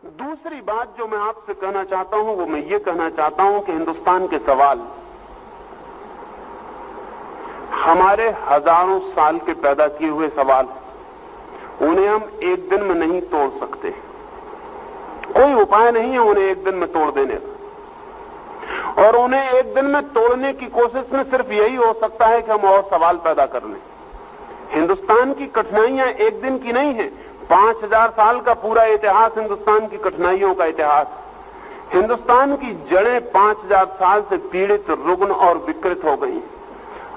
दूसरी बात जो मैं आपसे कहना चाहता हूं वो मैं ये कहना चाहता हूं कि हिंदुस्तान के सवाल हमारे हजारों साल के पैदा किए हुए सवाल, उन्हें हम एक दिन में नहीं तोड़ सकते। कोई उपाय नहीं है उन्हें एक दिन में तोड़ देने का, और उन्हें एक दिन में तोड़ने की कोशिश में सिर्फ यही हो सकता है कि हम और सवाल पैदा कर लें। हिंदुस्तान की कठिनाइयां एक दिन की नहीं है, 5000 साल का पूरा इतिहास हिंदुस्तान की कठिनाइयों का इतिहास। हिंदुस्तान की जड़ें 5000 साल से पीड़ित, रुग्ण और विकृत हो गई।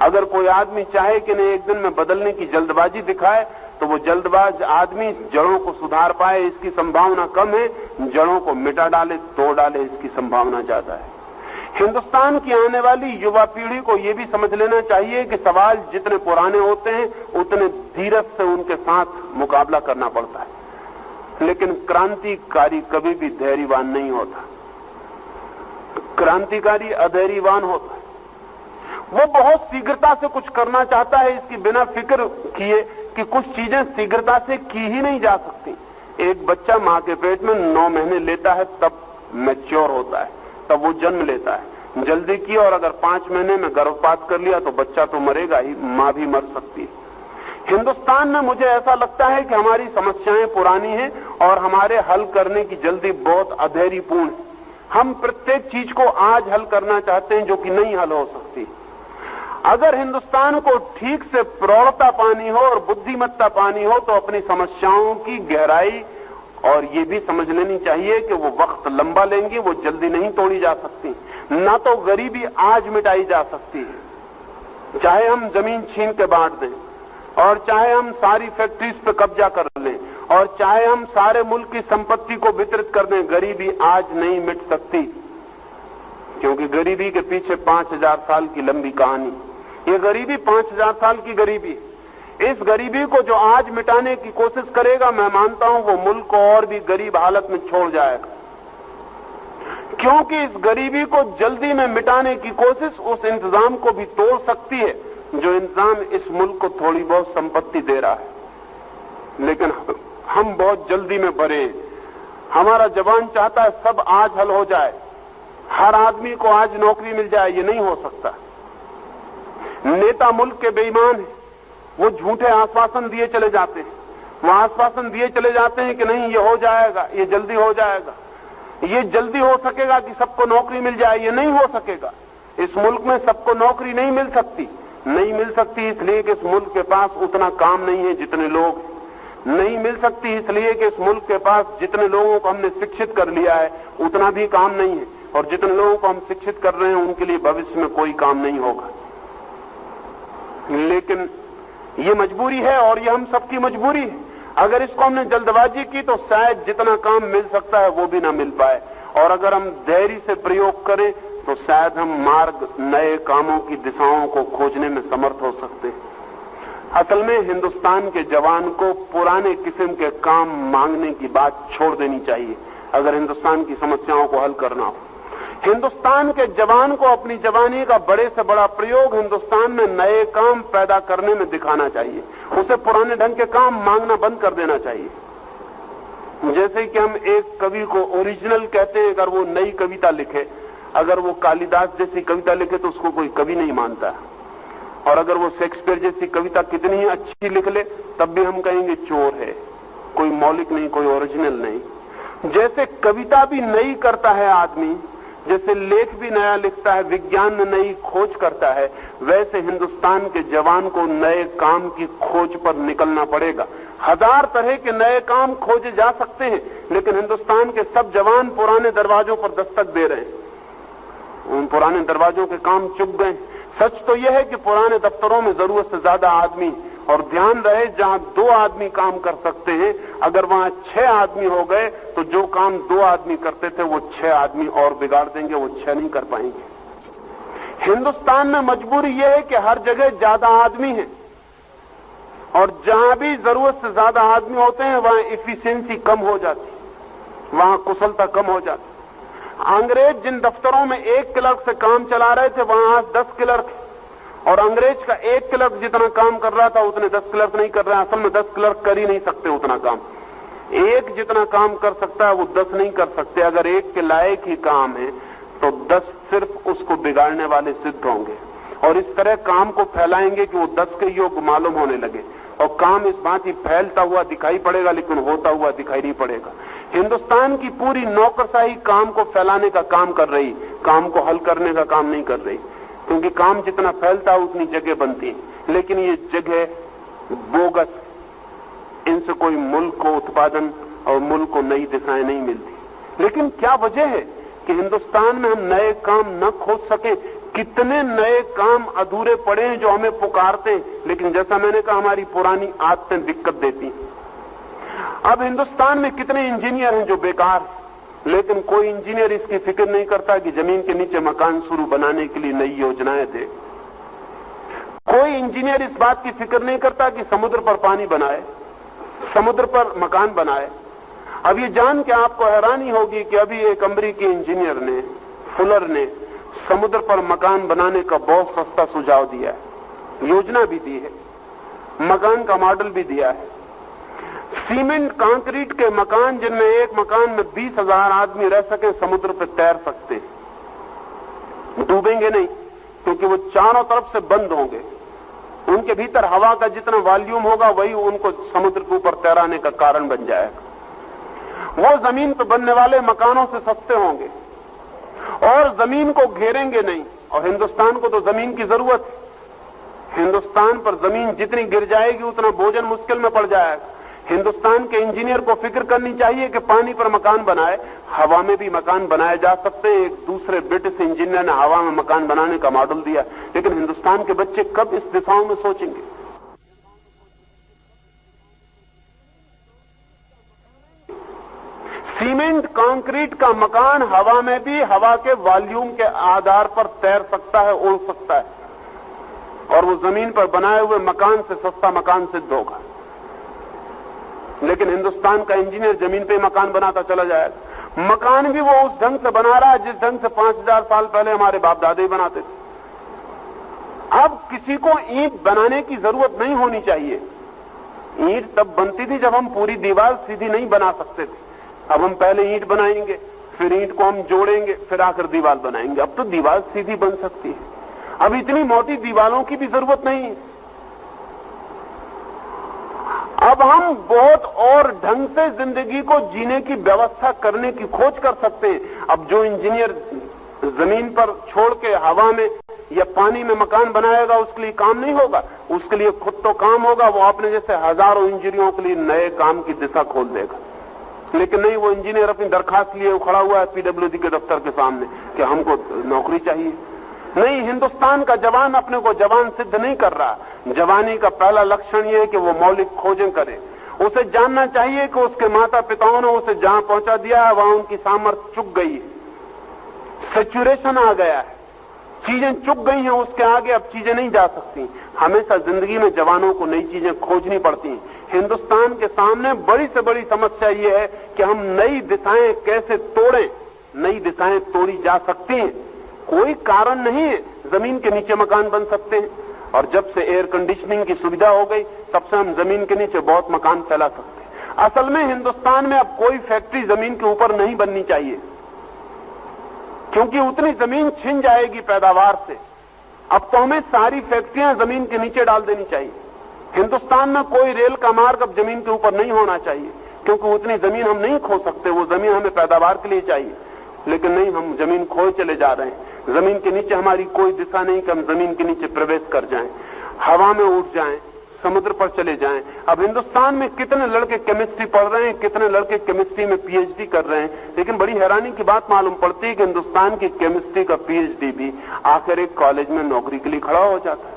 अगर कोई आदमी चाहे कि नहीं एक दिन में बदलने की जल्दबाजी दिखाए तो वो जल्दबाज आदमी जड़ों को सुधार पाए इसकी संभावना कम है, जड़ों को मिटा डाले, तोड़ डाले इसकी संभावना ज्यादा है। हिंदुस्तान की आने वाली युवा पीढ़ी को यह भी समझ लेना चाहिए कि सवाल जितने पुराने होते हैं उतने धीरज से उनके साथ मुकाबला करना पड़ता है। लेकिन क्रांतिकारी कभी भी धैर्यवान नहीं होता, क्रांतिकारी अधैर्यवान होता है। वो बहुत शीघ्रता से कुछ करना चाहता है, इसकी बिना फिक्र किए कि कुछ चीजें शीघ्रता से की ही नहीं जा सकती। एक बच्चा मां के पेट में 9 महीने लेता है, तब मैच्योर होता है, तब वो जन्म लेता है। जल्दी की और अगर 5 महीने में गर्भपात कर लिया तो बच्चा तो मरेगा ही, मां भी मर सकती है। हिंदुस्तान में मुझे ऐसा लगता है कि हमारी समस्याएं पुरानी हैं और हमारे हल करने की जल्दी बहुत अधैर्यपूर्ण है। हम प्रत्येक चीज को आज हल करना चाहते हैं जो कि नहीं हल हो सकती। अगर हिंदुस्तान को ठीक से प्रौढ़ता पानी हो और बुद्धिमत्ता पानी हो तो अपनी समस्याओं की गहराई और ये भी समझ लेनी चाहिए कि वो वक्त लंबा लेंगी, वो जल्दी नहीं तोड़ी जा सकती। ना तो गरीबी आज मिटाई जा सकती है, चाहे हम जमीन छीन के बांट दें, और चाहे हम सारी फैक्ट्रीज पे कब्जा कर लें, और चाहे हम सारे मुल्क की संपत्ति को वितरित कर दें, गरीबी आज नहीं मिट सकती। क्योंकि गरीबी के पीछे 5000 साल की लंबी कहानी। ये गरीबी 5000 साल की गरीबी। इस गरीबी को जो आज मिटाने की कोशिश करेगा, मैं मानता हूं वो मुल्क को और भी गरीब हालत में छोड़ जाएगा। क्योंकि इस गरीबी को जल्दी में मिटाने की कोशिश उस इंतजाम को भी तोड़ सकती है जो इंतजाम इस मुल्क को थोड़ी बहुत संपत्ति दे रहा है। लेकिन हम बहुत जल्दी में भरे। हमारा जवान चाहता है सब आज हल हो जाए, हर आदमी को आज नौकरी मिल जाए। ये नहीं हो सकता। नेता मुल्क के बेईमान हैं, वो झूठे आश्वासन दिए चले जाते हैं। वो आश्वासन दिए चले जाते हैं कि नहीं ये हो जाएगा, ये जल्दी हो जाएगा, ये जल्दी हो सकेगा कि सबको नौकरी मिल जाए। ये नहीं हो सकेगा। इस मुल्क में सबको नौकरी नहीं मिल सकती। नहीं मिल सकती इसलिए कि इस मुल्क के पास उतना काम नहीं है जितने लोग। नहीं मिल सकती इसलिए कि इस मुल्क के पास जितने लोगों को हमने शिक्षित कर लिया है उतना भी काम नहीं है, और जितने लोगों को हम शिक्षित कर रहे हैं उनके लिए भविष्य में कोई काम नहीं होगा। लेकिन ये मजबूरी है और ये हम सबकी मजबूरी है। अगर इसको हमने जल्दबाजी की तो शायद जितना काम मिल सकता है वो भी ना मिल पाए, और अगर हम धैर्य से प्रयोग करें तो शायद हम मार्ग, नए कामों की दिशाओं को खोजने में समर्थ हो सकते हैं। असल में हिंदुस्तान के जवान को पुराने किस्म के काम मांगने की बात छोड़ देनी चाहिए अगर हिंदुस्तान की समस्याओं को हल करना हो। हिंदुस्तान के जवान को अपनी जवानी का बड़े से बड़ा प्रयोग हिंदुस्तान में नए काम पैदा करने में दिखाना चाहिए। उसे पुराने ढंग के काम मांगना बंद कर देना चाहिए। जैसे कि हम एक कवि को ओरिजिनल कहते हैं, अगर वो नई कविता लिखे, अगर वो कालिदास जैसी कविता लिखे तो उसको कोई कवि नहीं मानता, और अगर वो शेक्सपियर जैसी कविता कितनी ही अच्छी लिख ले तब भी हम कहेंगे चोर है, कोई मौलिक नहीं, कोई ओरिजिनल नहीं। जैसे कविता भी नई करता है आदमी, जैसे लेख भी नया लिखता है, विज्ञान में नई खोज करता है, वैसे हिंदुस्तान के जवान को नए काम की खोज पर निकलना पड़ेगा। 1000 तरह के नए काम खोजे जा सकते हैं, लेकिन हिंदुस्तान के सब जवान पुराने दरवाजों पर दस्तक दे रहे हैं। उन पुराने दरवाजों के काम चुप गए। सच तो यह है कि पुराने दफ्तरों में जरूरत से ज्यादा आदमी, और ध्यान रहे जहां 2 आदमी काम कर सकते हैं, अगर वहां 6 आदमी हो गए तो जो काम 2 आदमी करते थे वो 6 आदमी और बिगाड़ देंगे, वो 6 नहीं कर पाएंगे। हिंदुस्तान में मजबूरी यह है कि हर जगह ज्यादा आदमी है, और जहां भी जरूरत से ज्यादा आदमी होते हैं वहां इफिशियंसी कम हो जाती, वहां कुशलता कम हो जाती। अंग्रेज जिन दफ्तरों में 1 क्लर्क से काम चला रहे थे वहां आज 10 क्लर्क, और अंग्रेज का 1 क्लर्क जितना काम कर रहा था उतने 10 क्लर्क नहीं कर रहे हैं। असल में 10 क्लर्क कर ही नहीं सकते उतना काम, एक जितना काम कर सकता है वो 10 नहीं कर सकते। अगर एक के लायक ही काम है तो 10 सिर्फ उसको बिगाड़ने वाले सिद्ध होंगे, और इस तरह काम को फैलाएंगे कि वो 10 के योग मालूम होने लगे, और काम इस बात ही फैलता हुआ दिखाई पड़ेगा लेकिन होता हुआ दिखाई नहीं पड़ेगा। हिंदुस्तान की पूरी नौकरशाही काम को फैलाने का काम कर रही, काम को हल करने का काम नहीं कर रही, क्योंकि काम जितना फैलता है उतनी जगह बनती है। लेकिन ये जगह बोगस, इनसे कोई मुल्क को उत्पादन और मुल्क को नई दिशाएं नहीं मिलती। लेकिन क्या वजह है कि हिंदुस्तान में हम नए काम न खोज सके? कितने नए काम अधूरे पड़े हैं जो हमें पुकारते हैं, लेकिन जैसा मैंने कहा हमारी पुरानी आदतें दिक्कत देती। अब हिंदुस्तान में कितने इंजीनियर हैं जो बेकार, लेकिन कोई इंजीनियर इसकी फिक्र नहीं करता कि जमीन के नीचे मकान शुरू बनाने के लिए नई योजनाएं दे। कोई इंजीनियर इस बात की फिक्र नहीं करता कि समुद्र पर पानी बनाए, समुद्र पर मकान बनाए। अब ये जान के आपको हैरानी होगी कि अभी एक अमेरिकी इंजीनियर ने, फुलर ने, समुद्र पर मकान बनाने का बहुत सस्ता सुझाव दिया है, योजना भी दी है, मकान का मॉडल भी दिया है। सीमेंट कंक्रीट के मकान जिनमें एक मकान में 20,000 आदमी रह सके, समुद्र पर तैर सकते हैं, डूबेंगे नहीं, क्योंकि वो चारों तरफ से बंद होंगे। उनके भीतर हवा का जितना वॉल्यूम होगा वही उनको समुद्र के ऊपर तैराने का कारण बन जाएगा। वो जमीन पर बनने वाले मकानों से सस्ते होंगे और जमीन को घेरेंगे नहीं। और हिंदुस्तान को तो जमीन की जरूरत है। हिंदुस्तान पर जमीन जितनी गिर जाएगी उतना भोजन मुश्किल में पड़ जाएगा। हिंदुस्तान के इंजीनियर को फिक्र करनी चाहिए कि पानी पर मकान बनाए, हवा में भी मकान बनाए जा सकते हैं। एक दूसरे ब्रिटिश इंजीनियर ने हवा में मकान बनाने का मॉडल दिया, लेकिन हिंदुस्तान के बच्चे कब इस दिशाओं में सोचेंगे? सीमेंट कंक्रीट का मकान हवा में भी हवा के वॉल्यूम के आधार पर तैर सकता है, उड़ सकता है, और वो जमीन पर बनाए हुए मकान से सस्ता मकान सिद्ध होगा। लेकिन हिंदुस्तान का इंजीनियर जमीन पे मकान बनाता चला जाएगा। मकान भी वो उस ढंग से बना रहा है जिस ढंग से 5000 साल पहले हमारे बाप दादे बनाते थे। अब किसी को ईंट बनाने की जरूरत नहीं होनी चाहिए। ईंट तब बनती थी जब हम पूरी दीवार सीधी नहीं बना सकते थे। अब हम पहले ईंट बनाएंगे, फिर ईंट को हम जोड़ेंगे, फिर आकर दीवार बनाएंगे। अब तो दीवार सीधी बन सकती है। अब इतनी मोटी दीवारों की भी जरूरत नहीं है। अब हम बहुत और ढंग से जिंदगी को जीने की व्यवस्था करने की खोज कर सकते हैं। अब जो इंजीनियर जमीन पर छोड़ के हवा में या पानी में मकान बनाएगा उसके लिए काम नहीं होगा, उसके लिए खुद तो काम होगा। वो अपने जैसे हजारों इंजीनियरों के लिए नए काम की दिशा खोल देगा। लेकिन नहीं, वो इंजीनियर अपनी दरखास्त लिए खड़ा हुआ है पीडब्ल्यूडी के दफ्तर के सामने कि हमको नौकरी चाहिए। नहीं, हिंदुस्तान का जवान अपने को जवान सिद्ध नहीं कर रहा। जवानी का पहला लक्षण यह है कि वो मौलिक खोजें करे। उसे जानना चाहिए कि उसके माता पिताओं ने उसे जहां पहुंचा दिया है वहां उनकी सामर्थ्य चुक गई है, सैचुरेशन आ गया है, चीजें चुक गई हैं, उसके आगे अब चीजें नहीं जा सकती। हमेशा जिंदगी में जवानों को नई चीजें खोजनी पड़ती हैं। हिंदुस्तान के सामने बड़ी से बड़ी समस्या ये है कि हम नई दिशाएं कैसे तोड़ें। नई दिशाएं तोड़ी जा सकती हैं, कोई कारण नहीं है। जमीन के नीचे मकान बन सकते हैं, और जब से एयर कंडीशनिंग की सुविधा हो गई तब से हम जमीन के नीचे बहुत मकान फैला सकते हैं। असल में हिंदुस्तान में अब कोई फैक्ट्री जमीन के ऊपर नहीं बननी चाहिए, क्योंकि उतनी जमीन छिन जाएगी पैदावार से। अब तो हमें सारी फैक्ट्रियां जमीन के नीचे डाल देनी चाहिए। हिंदुस्तान में कोई रेल का मार्ग अब जमीन के ऊपर नहीं होना चाहिए, क्योंकि उतनी जमीन हम नहीं खो सकते। वो जमीन हमें पैदावार के लिए चाहिए, लेकिन नहीं, हम जमीन खोए चले जा रहे हैं। जमीन के नीचे हमारी कोई दिशा नहीं कि हम जमीन के नीचे प्रवेश कर जाएं, हवा में उठ जाएं, समुद्र पर चले जाएं। अब हिंदुस्तान में कितने लड़के केमिस्ट्री पढ़ रहे हैं, कितने लड़के केमिस्ट्री में पीएचडी कर रहे हैं, लेकिन बड़ी हैरानी की बात मालूम पड़ती है कि हिंदुस्तान की केमिस्ट्री का पीएचडी भी आखिर एक कॉलेज में नौकरी के लिए खड़ा हो जाता है।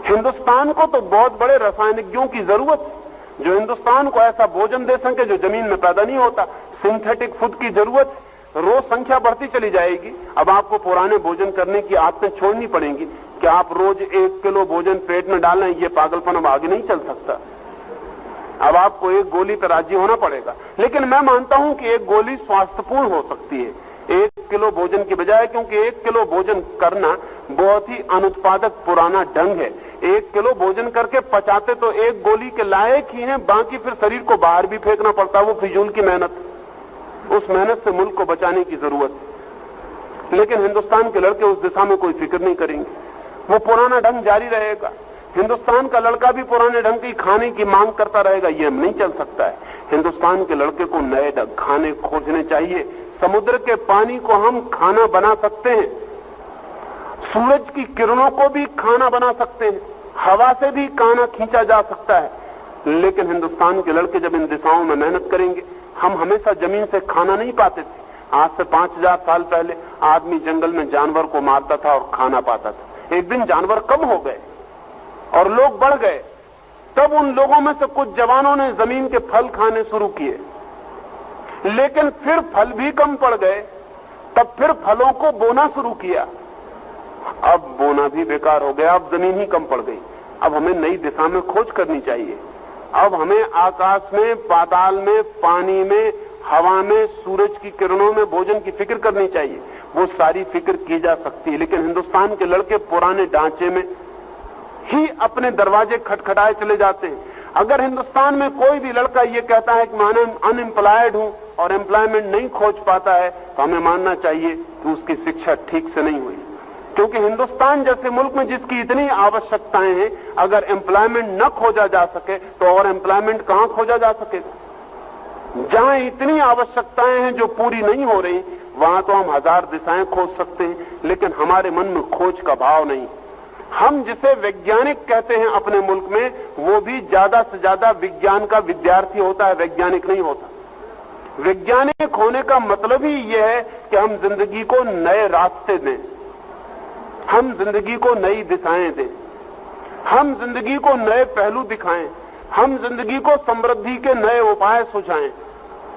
हिंदुस्तान को तो बहुत बड़े रासायनिज्ञों की जरूरत है, जो हिंदुस्तान को ऐसा भोजन दे सके जो जमीन में पैदा नहीं होता। सिंथेटिक फूड की जरूरत है। रोज संख्या बढ़ती चली जाएगी। अब आपको पुराने भोजन करने की आदतें छोड़नी पड़ेंगी कि आप रोज 1 किलो भोजन पेट में डालें, ये पागलपन अब आगे नहीं चल सकता। अब आपको एक गोली पर राजी होना पड़ेगा। लेकिन मैं मानता हूं कि एक गोली स्वास्थ्यपूर्ण हो सकती है 1 किलो भोजन की बजाय, क्योंकि 1 किलो भोजन करना बहुत ही अनुत्पादक पुराना ढंग है। 1 किलो भोजन करके पचाते तो 1 गोली के लायक ही हैं, बाकी फिर शरीर को बाहर भी फेंकना पड़ता है। वो फिजूल की मेहनत, उस मेहनत से मुल्क को बचाने की जरूरत है। लेकिन हिंदुस्तान के लड़के उस दिशा में कोई फिक्र नहीं करेंगे, वो पुराना ढंग जारी रहेगा। हिंदुस्तान का लड़का भी पुराने ढंग की खाने की मांग करता रहेगा, ये नहीं चल सकता है। हिंदुस्तान के लड़के को नए ढंग खाने खोजने चाहिए। समुद्र के पानी को हम खाना बना सकते हैं, सूरज की किरणों को भी खाना बना सकते हैं, हवा से भी खाना खींचा जा सकता है। लेकिन हिंदुस्तान के लड़के जब इन दिशाओं में मेहनत करेंगे, हम हमेशा जमीन से खाना नहीं पाते थे। आज से 5000 साल पहले आदमी जंगल में जानवर को मारता था और खाना पाता था। एक दिन जानवर कम हो गए और लोग बढ़ गए, तब उन लोगों में से कुछ जवानों ने जमीन के फल खाने शुरू किए। लेकिन फिर फल भी कम पड़ गए, तब फिर फलों को बोना शुरू किया। अब बोना भी बेकार हो गया, अब जमीन ही कम पड़ गई। अब हमें नई दिशा में खोज करनी चाहिए। अब हमें आकाश में, पाताल में, पानी में, हवा में, सूरज की किरणों में भोजन की फिक्र करनी चाहिए। वो सारी फिक्र की जा सकती है, लेकिन हिंदुस्तान के लड़के पुराने ढांचे में ही अपने दरवाजे खटखटाए चले जाते हैं। अगर हिंदुस्तान में कोई भी लड़का ये कहता है कि मैं अनएम्प्लॉयड हूं और एम्प्लॉयमेंट नहीं खोज पाता है, तो हमें मानना चाहिए कि उसकी शिक्षा ठीक से नहीं हुई। क्योंकि हिंदुस्तान जैसे मुल्क में जिसकी इतनी आवश्यकताएं हैं, अगर एम्प्लॉयमेंट न खोजा जा सके तो और एम्प्लॉयमेंट कहां खोजा जा सकेगा। जहां इतनी आवश्यकताएं हैं जो पूरी नहीं हो रही, वहां तो हम 1000 दिशाएं खोज सकते हैं, लेकिन हमारे मन में खोज का भाव नहीं। हम जिसे वैज्ञानिक कहते हैं अपने मुल्क में, वो भी ज्यादा से ज्यादा विज्ञान का विद्यार्थी होता है, वैज्ञानिक नहीं होता। वैज्ञानिक होने का मतलब ही यह है कि हम जिंदगी को नए रास्ते दें, हम जिंदगी को नई दिशाएं दें, हम जिंदगी को नए पहलू दिखाएं, हम जिंदगी को समृद्धि के नए उपाय सुझाएं।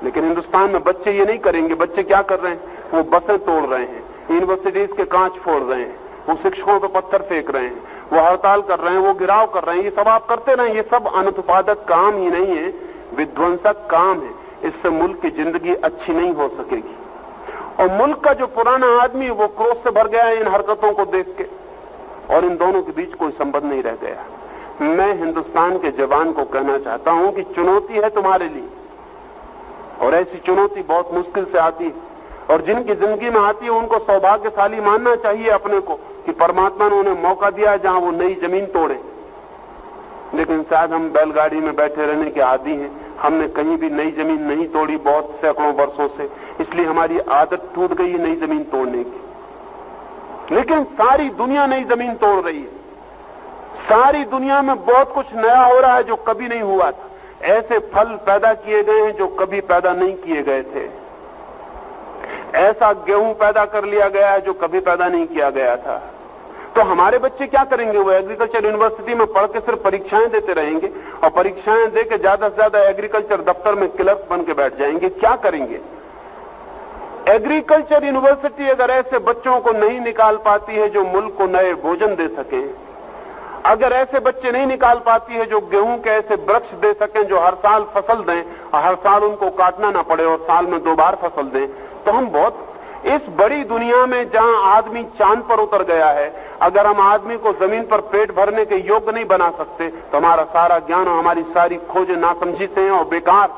लेकिन हिंदुस्तान में बच्चे ये नहीं करेंगे। बच्चे क्या कर रहे हैं? वो बसें तोड़ रहे हैं, यूनिवर्सिटीज के कांच फोड़ रहे हैं, वो शिक्षकों पर पत्थर फेंक रहे हैं, वो हड़ताल कर रहे हैं, वो गिराव कर रहे हैं। ये सब आप करते रहें, ये सब अनुत्पादक काम ही नहीं है, विध्वंसक काम है। इससे मुल्क की जिंदगी अच्छी नहीं हो सकेगी। और मुल्क का जो पुराना आदमी वो क्रोध से भर गया है इन हरकतों को देख के, और इन दोनों के बीच कोई संबंध नहीं रह गया। मैं हिंदुस्तान के जवान को कहना चाहता हूं कि चुनौती है तुम्हारे लिए, और ऐसी चुनौती बहुत मुश्किल से आती है, और जिनकी जिंदगी में आती है उनको सौभाग्यशाली मानना चाहिए अपने को कि परमात्मा ने उन्हें मौका दिया जहां वो नई जमीन तोड़े। लेकिन शायद हम बैलगाड़ी में बैठे रहने के आदी हैं, हमने कहीं भी नई जमीन नहीं तोड़ी बहुत सैकड़ों वर्षों से, इसलिए हमारी आदत टूट गई है नई जमीन तोड़ने की। लेकिन सारी दुनिया नई जमीन तोड़ रही है, सारी दुनिया में बहुत कुछ नया हो रहा है जो कभी नहीं हुआ था। ऐसे फल पैदा किए गए हैं जो कभी पैदा नहीं किए गए थे, ऐसा गेहूं पैदा कर लिया गया है जो कभी पैदा नहीं किया गया था। तो हमारे बच्चे क्या करेंगे? वो एग्रीकल्चर यूनिवर्सिटी में पढ़ के सिर्फ परीक्षाएं देते रहेंगे, और परीक्षाएं दे के ज्यादा से ज्यादा एग्रीकल्चर दफ्तर में क्लर्क बन के बैठ जाएंगे। क्या करेंगे? एग्रीकल्चर यूनिवर्सिटी अगर ऐसे बच्चों को नहीं निकाल पाती है जो मुल्क को नए भोजन दे सके, अगर ऐसे बच्चे नहीं निकाल पाती है जो गेहूं के ऐसे वृक्ष दे सकें जो हर साल फसल दें और हर साल उनको काटना ना पड़े और साल में 2 बार फसल दें, तो हम बहुत इस बड़ी दुनिया में जहां आदमी चांद पर उतर गया है, अगर हम आदमी को जमीन पर पेट भरने के योग्य नहीं बना सकते तो हमारा सारा ज्ञान और हमारी सारी खोजें नासमझी से हैं और बेकार।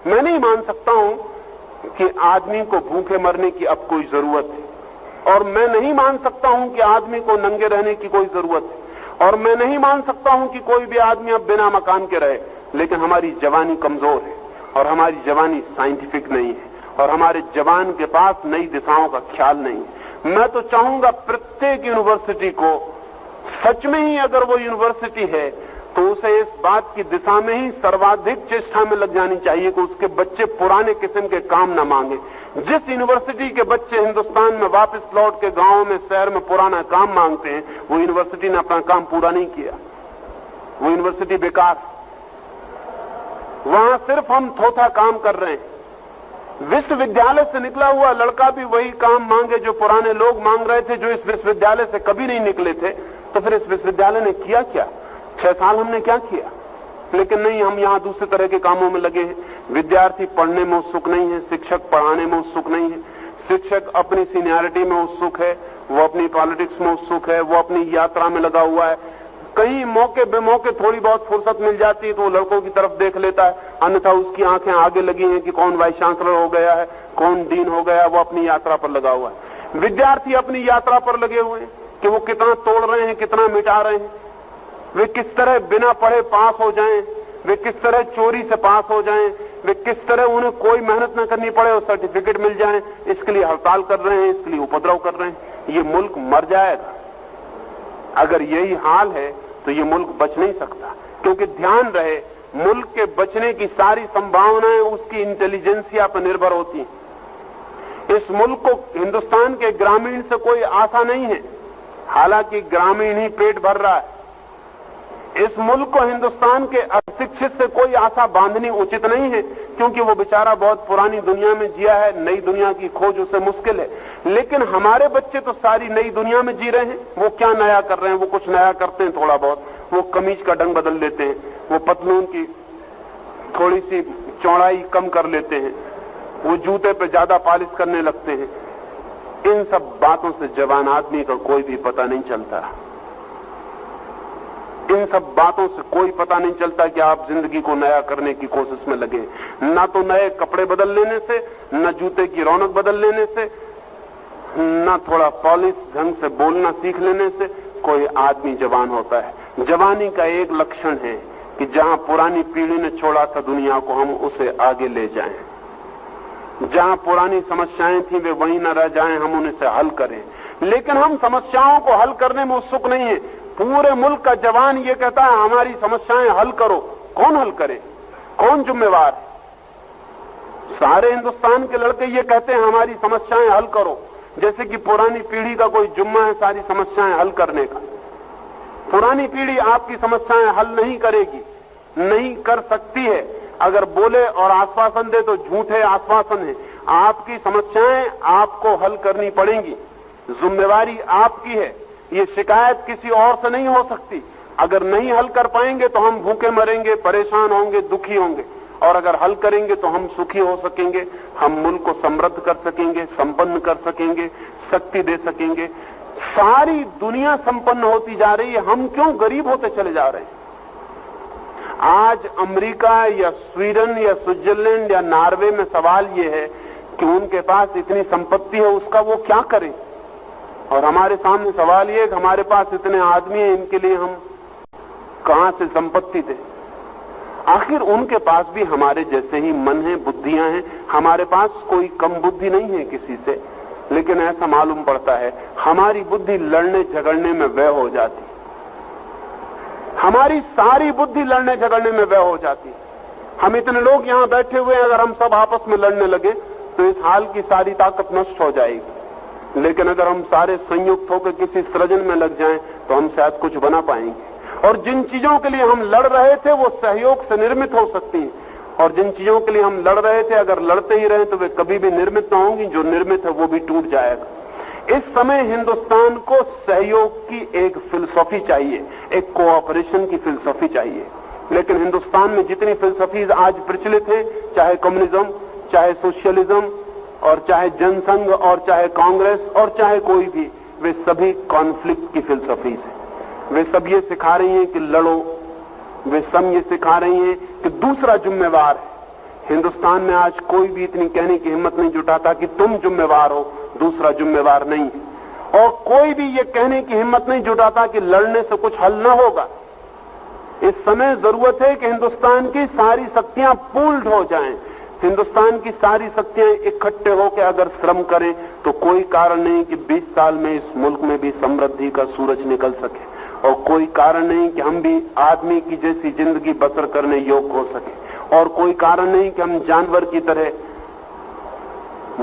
मैं नहीं मान सकता हूं कि आदमी को भूखे मरने की अब कोई जरूरत है, और मैं नहीं मान सकता हूं कि आदमी को नंगे रहने की कोई जरूरत है, और मैं नहीं मान सकता हूं कि कोई भी आदमी अब बिना मकान के रहे। लेकिन हमारी जवानी कमजोर है, और हमारी जवानी साइंटिफिक नहीं है, और हमारे जवान के पास नई दिशाओं का ख्याल नहीं है। मैं तो चाहूंगा प्रत्येक यूनिवर्सिटी को, सच में ही अगर वो यूनिवर्सिटी है तो उसे इस बात की दिशा में ही सर्वाधिक चेष्टा में लग जानी चाहिए कि उसके बच्चे पुराने किस्म के काम न मांगे। जिस यूनिवर्सिटी के बच्चे हिंदुस्तान में वापस लौट के गांव में, शहर में पुराना काम मांगते हैं, वो यूनिवर्सिटी ने अपना काम पूरा नहीं किया, वो यूनिवर्सिटी बेकार। वहां सिर्फ हम थोथा काम कर रहे हैं। विश्वविद्यालय से निकला हुआ लड़का भी वही काम मांगे जो पुराने लोग मांग रहे थे, जो इस विश्वविद्यालय से कभी नहीं निकले थे। तो फिर इस विश्वविद्यालय ने किया क्या? 6 साल हमने क्या किया? लेकिन नहीं, हम यहां दूसरे तरह के कामों में लगे हैं। विद्यार्थी पढ़ने में उत्सुक नहीं है, शिक्षक पढ़ाने में उत्सुक नहीं है। शिक्षक अपनी सीनियरिटी में उत्सुक है, वो अपनी पॉलिटिक्स में उत्सुक है, वो अपनी यात्रा में लगा हुआ है। कहीं मौके बेमौके थोड़ी बहुत फुर्सत मिल जाती है तो वो लड़कों की तरफ देख लेता है, अन्यथा उसकी आंखें आगे लगी हैं कि कौन वाइस चांसलर हो गया है, कौन डीन हो गया, वो अपनी यात्रा पर लगा हुआ है। विद्यार्थी अपनी यात्रा पर लगे हुए हैं कि वो कितना तोड़ रहे हैं, कितना मिटा रहे हैं, वे किस तरह बिना पढ़े पास हो जाएं, वे किस तरह चोरी से पास हो जाएं, वे किस तरह उन्हें कोई मेहनत न करनी पड़े और सर्टिफिकेट मिल जाए, इसके लिए हड़ताल कर रहे हैं, इसके लिए उपद्रव कर रहे हैं। ये मुल्क मर जाएगा। अगर यही हाल है तो ये मुल्क बच नहीं सकता, क्योंकि ध्यान रहे मुल्क के बचने की सारी संभावनाएं उसकी इंटेलिजेंसिया पर निर्भर होती हैं। इस मुल्क को हिंदुस्तान के ग्रामीण से कोई आशा नहीं है, हालांकि ग्रामीण ही पेट भर रहा है। इस मुल्क को हिंदुस्तान के अशिक्षित से कोई आशा बांधनी उचित नहीं है, क्योंकि वो बेचारा बहुत पुरानी दुनिया में जिया है, नई दुनिया की खोज उसे मुश्किल है। लेकिन हमारे बच्चे तो सारी नई दुनिया में जी रहे हैं। वो क्या नया कर रहे हैं? वो कुछ नया करते हैं थोड़ा बहुत, वो कमीज का ढंग बदल लेते हैं, वो पतलून की थोड़ी सी चौड़ाई कम कर लेते हैं, वो जूते पे ज्यादा पॉलिश करने लगते हैं। इन सब बातों से जवान आदमी का कोई भी पता नहीं चलता। इन सब बातों से कोई पता नहीं चलता कि आप जिंदगी को नया करने की कोशिश में लगे। ना तो नए कपड़े बदल लेने से, न जूते की रौनक बदल लेने से, न थोड़ा पॉलिश ढंग से बोलना सीख लेने से कोई आदमी जवान होता है। जवानी का एक लक्षण है कि जहां पुरानी पीढ़ी ने छोड़ा था दुनिया को, हम उसे आगे ले जाएं। जहां पुरानी समस्याएं थी वे वहीं न रह जाएं, हम उनसे हल करें। लेकिन हम समस्याओं को हल करने में उत्सुक नहीं है। पूरे मुल्क का जवान ये कहता है हमारी समस्याएं हल करो। कौन हल करे? कौन जिम्मेवार है? सारे हिंदुस्तान के लड़के ये कहते हैं हमारी समस्याएं हल करो, जैसे कि पुरानी पीढ़ी का कोई जुम्मा है सारी समस्याएं हल करने का। पुरानी पीढ़ी आपकी समस्याएं हल नहीं करेगी, नहीं कर सकती है। अगर बोले और आश्वासन दे तो झूठे आश्वासन है। आपकी समस्याएं आपको हल करनी पड़ेंगी, जिम्मेवारी आपकी है। ये शिकायत किसी और से नहीं हो सकती। अगर नहीं हल कर पाएंगे तो हम भूखे मरेंगे, परेशान होंगे, दुखी होंगे, और अगर हल करेंगे तो हम सुखी हो सकेंगे, हम मुल्क को समृद्ध कर सकेंगे, संपन्न कर सकेंगे, शक्ति दे सकेंगे। सारी दुनिया संपन्न होती जा रही है, हम क्यों गरीब होते चले जा रहे हैं? आज अमेरिका या स्वीडन या स्विट्जरलैंड या नॉर्वे में सवाल यह है कि उनके पास इतनी संपत्ति है, उसका वो क्या करें? और हमारे सामने सवाल ये है कि हमारे पास इतने आदमी हैं, इनके लिए हम कहां से संपत्ति दें? आखिर उनके पास भी हमारे जैसे ही मन है, बुद्धियां हैं। हमारे पास कोई कम बुद्धि नहीं है किसी से, लेकिन ऐसा मालूम पड़ता है हमारी बुद्धि लड़ने झगड़ने में व्यय हो जाती। हमारी सारी बुद्धि लड़ने झगड़ने में व्यय हो जाती। हम इतने लोग यहां बैठे हुए हैं, अगर हम सब आपस में लड़ने लगे तो इस हाल की सारी ताकत नष्ट हो जाएगी। लेकिन अगर हम सारे संयुक्त होकर किसी सृजन में लग जाएं तो हम शायद कुछ बना पाएंगे। और जिन चीजों के लिए हम लड़ रहे थे वो सहयोग से निर्मित हो सकती हैं, और जिन चीजों के लिए हम लड़ रहे थे अगर लड़ते ही रहे तो वे कभी भी निर्मित न होंगी। जो निर्मित है वो भी टूट जाएगा। इस समय हिंदुस्तान को सहयोग की एक फिलसफी चाहिए, एक कोऑपरेशन की फिलसफी चाहिए। लेकिन हिंदुस्तान में जितनी फिलसफीज आज प्रचलित है, चाहे कम्युनिज्म, चाहे सोशलिज्म, और चाहे जनसंघ, और चाहे कांग्रेस, और चाहे कोई भी, वे सभी कॉन्फ्लिक्ट की फिलसफीज है। वे सब ये सिखा रही हैं कि लड़ो, वे सब ये सिखा रही हैं कि दूसरा जिम्मेवार है। हिंदुस्तान में आज कोई भी इतनी कहने की हिम्मत नहीं जुटाता कि तुम जिम्मेवार हो, दूसरा जिम्मेवार नहीं है। और कोई भी ये कहने की हिम्मत नहीं जुटाता कि लड़ने से कुछ हल न होगा। इस समय जरूरत है कि हिंदुस्तान की सारी शक्तियां पूल्ड हो जाएं। हिंदुस्तान की सारी शक्तियां इकट्ठे होकर अगर श्रम करें तो कोई कारण नहीं कि 20 साल में इस मुल्क में भी समृद्धि का सूरज निकल सके, और कोई कारण नहीं कि हम भी आदमी की जैसी जिंदगी बसर करने योग्य हो सके, और कोई कारण नहीं कि हम जानवर की तरह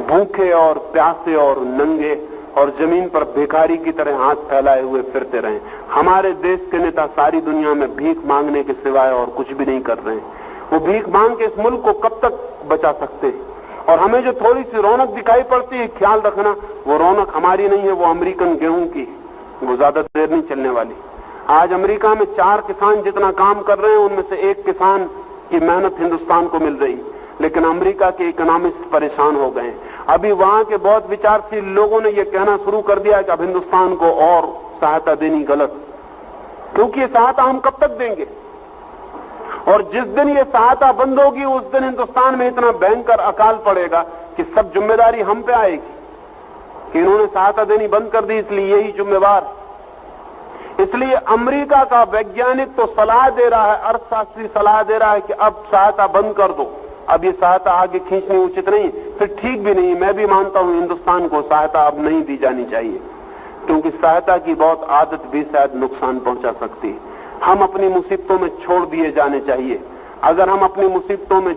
भूखे और प्यासे और नंगे और जमीन पर भिखारी की तरह हाथ फैलाए हुए फिरते रहें। हमारे देश के नेता सारी दुनिया में भीख मांगने के सिवाय और कुछ भी नहीं कर रहे हैं। वो भीख मांग के इस मुल्क को कब तक बचा सकते हैं? और हमें जो थोड़ी सी रौनक दिखाई पड़ती है, ख्याल रखना वो रौनक हमारी नहीं है, वो अमेरिकन गेहूं की, वो ज्यादा देर नहीं चलने वाली। आज अमेरिका में 4 किसान जितना काम कर रहे हैं, उनमें से 1 किसान की मेहनत हिंदुस्तान को मिल रही, लेकिन अमेरिका के इकोनॉमिस्ट परेशान हो गए। अभी वहां के बहुत विचारशील लोगों ने यह कहना शुरू कर दिया कि अब हिंदुस्तान को और सहायता देनी गलत। क्योंकि ये सहायता हम कब तक देंगे? और जिस दिन ये सहायता बंद होगी उस दिन हिंदुस्तान में इतना भयंकर अकाल पड़ेगा कि सब जिम्मेदारी हम पे आएगी कि इन्होंने सहायता देनी बंद कर दी, इसलिए यही जिम्मेवार। इसलिए अमेरिका का वैज्ञानिक तो सलाह दे रहा है, अर्थशास्त्री सलाह दे रहा है कि अब सहायता बंद कर दो, अब ये सहायता आगे खींचनी उचित नहीं, फिर ठीक भी नहीं। मैं भी मानता हूं हिंदुस्तान को सहायता अब नहीं दी जानी चाहिए, क्योंकि सहायता की बहुत आदत भी शायद नुकसान पहुंचा सकती है। हम अपनी मुसीबतों में छोड़ दिए जाने चाहिए। अगर हम अपनी मुसीबतों में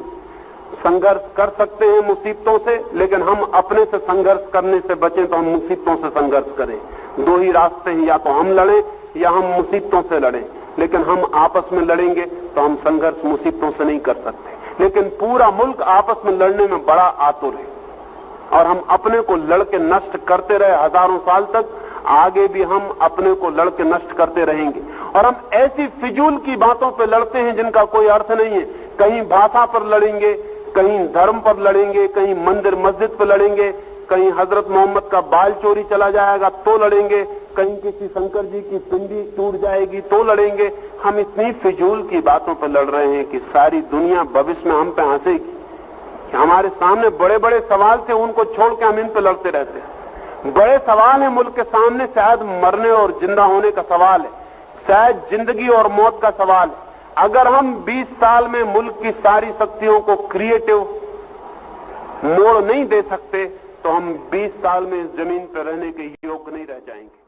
संघर्ष कर सकते हैं मुसीबतों से, लेकिन हम अपने से संघर्ष करने से बचें तो हम मुसीबतों से संघर्ष करें। दो ही रास्ते हैं, या तो हम लड़ें या हम मुसीबतों से लड़ें। लेकिन हम आपस में लड़ेंगे तो हम संघर्ष मुसीबतों से नहीं कर सकते। लेकिन पूरा मुल्क आपस में लड़ने में बड़ा आतुर है और हम अपने को लड़के नष्ट करते रहे हजारों साल तक, आगे भी हम अपने को लड़के नष्ट करते रहेंगे। और हम ऐसी फिजूल की बातों पर लड़ते हैं जिनका कोई अर्थ नहीं है। कहीं भाषा पर लड़ेंगे, कहीं धर्म पर लड़ेंगे, कहीं मंदिर मस्जिद पर लड़ेंगे, कहीं हजरत मोहम्मद का बाल चोरी चला जाएगा तो लड़ेंगे, कहीं किसी शंकर जी की पिंडी टूट जाएगी तो लड़ेंगे। हम इतनी फिजूल की बातों पर लड़ रहे हैं कि सारी दुनिया भविष्य में हम पे हंसेगी। हमारे सामने बड़े बड़े सवाल थे, उनको छोड़ के हम इन पे लड़ते रहते हैं। बड़े सवाल है मुल्क के सामने, शायद मरने और जिंदा होने का सवाल है, शायद जिंदगी और मौत का सवाल है। अगर हम 20 साल में मुल्क की सारी शक्तियों को क्रिएटिव मोड़ नहीं दे सकते तो हम 20 साल में इस जमीन पर रहने के योग्य नहीं रह जाएंगे।